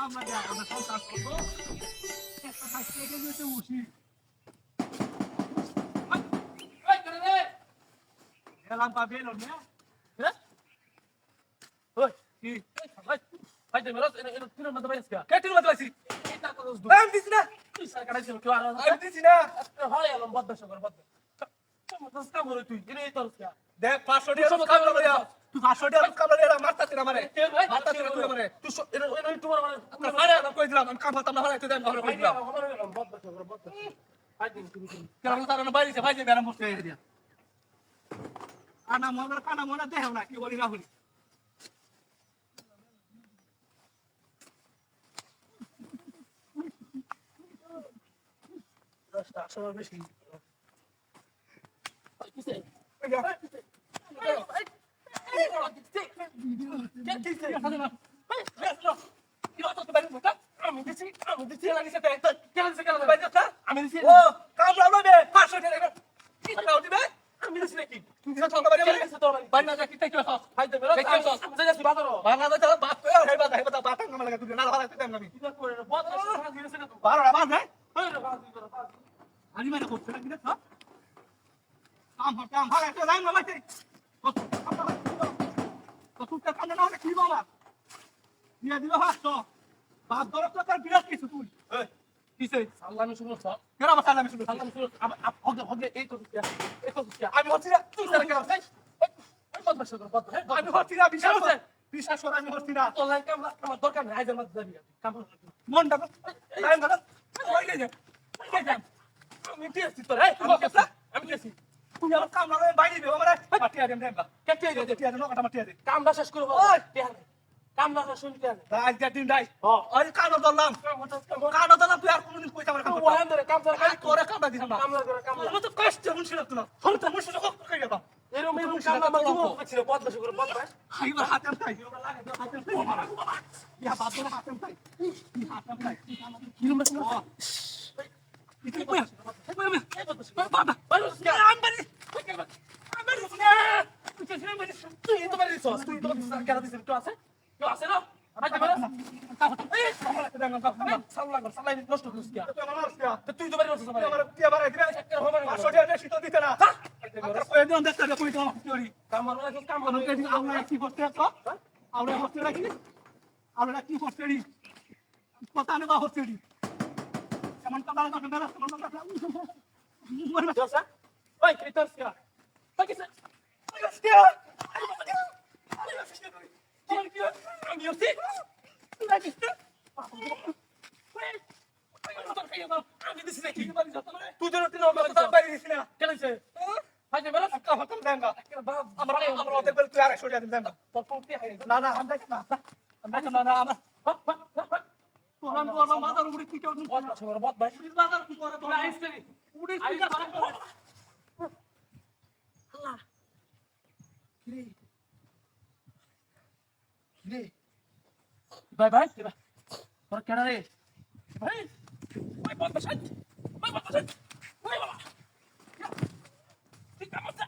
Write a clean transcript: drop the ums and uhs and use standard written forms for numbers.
আমরা আমরা সব কাজ করবো একটা কাজ থেকে যেতে উঠি এলাম পাবে এলো না হ্যাঁ ওই কি ভাই তুমি রস এর তিন মত বাইস কা কে তিন মত বাইছি এটা তো দোস আমি দিছি না তুই সরকার আইছিস কি আর আমি দিছি না হয় এলাম বদ্ধ সগর বদ্ধ মতস কাম করে তুই এনে তোর কা দেখ 500 টাকা কাম করে তুই 500 টাকা কাম করে মারতাছিস না আমারে মারতাছিস তুই আমারে তুই এনে তোমার মানে আরে আমি কই দিলাম আমি কাম করতাম না ভাই তুই দেন আমরা কই দিলাম বদ্ধ সগর বদ্ধ আই দিন তুমি কেন তার না বাইরে ভাই যে বেরাম বসে দিয়া আনা মগর কানা মনা দেহ না কি বলি রাহুল দশটা সময় বেশি কিসে আমি মানে করতে লাগি না কাম ভালো একটা লাইন বাবা সেই কত কানে না কি বাবা নিয়ে দিল হাত বাপ দরক তো তার বিরাট কিছু তুই কিসে সালামি শুনো সব কেন আমার সালামি শুনো হগে এই তো আমি হচ্ছি না তুই স্যার কেন ভাই আমি হচ্ছি না বিশ্বাস কর আমি হচ্ছি না তোর কাম আমার দরকার নাই আইজার মধ্যে যাবি কাম মনটা টাইম দাও ওই গে যা আমি দিয়েছি তোর আমি দিয়েছি তুই আমার কাম না বাইরে দিও আমারে পাঠিয়ে দেন দেন কেটে দে কেটে দে নকটা মাটিয়ে দে কামটা শেষ করব ওই কামটা শেষ শুনতে আজ দিন দাই আরে কামটা ধরলাম কামটা ধরলাম তুই আর কোনদিন কইতা আমার কাম ওখান ধরে কাম ধরে খালি করে কামটা দিছ না কাম তো কষ্ট মুনছিল তো না হল তো মুনছিল কই গেল এরকম কাম না মাগো ছিল পদ্মাশ করে পদ্মাশ হাইবার হাতেম তাই হাতেম তাই ইয়া বাদর হাতেম তাই কি হাতেম তাই কি room itu apa ya? Apa? Baru ambil. Ambil sana. Itu sini beri. Itu beri sos. Itu cara di situ আছে? Yo আছে না? আজ বলা। এই সাল্লাহ ini নষ্ট করিস কি? তুই আমার নষ্ট কি? তুই তো বরি নষ্ট করে। আমার কি আবার দিবে? একটা হবে না। 500 টাকা শীত দিতে না। আর কই দিন দেখতে কই তো চুরি। কামার না কাম করতে দিন আমরা কি করতে তো? আমরা করতে রাখি। আমরা কি করতে রি? কথা না করতে রি। Kaman kabal ka kamera, kaman kabal. Muar ba sa? Oy, kritos ka. Pagi sa. Ayos ka. Ayos ka. Kaman ka. Ang yosi. Lagi ka. Oy. Ayos ka kayo ba? Ang dito sila ki. Tu jero tino ba ta bari sila. Kelan se. Haje bala ka hatam denga. Amra hotel bel tu yara short yadin denga. Topti hai. Na na amda na amra. Toran তো আমার মাথার উপরে কি কেউ বল না সবার বল ভাই please মাথার কি করে তোরা আইসতে উড়ে স্পিকার আল্লাহ রে রে ভাই ভাই তোর কেডা রে ভাই ভাই বল বসাই ভাই বল বসাই ভাই বাবা ঠিক আছে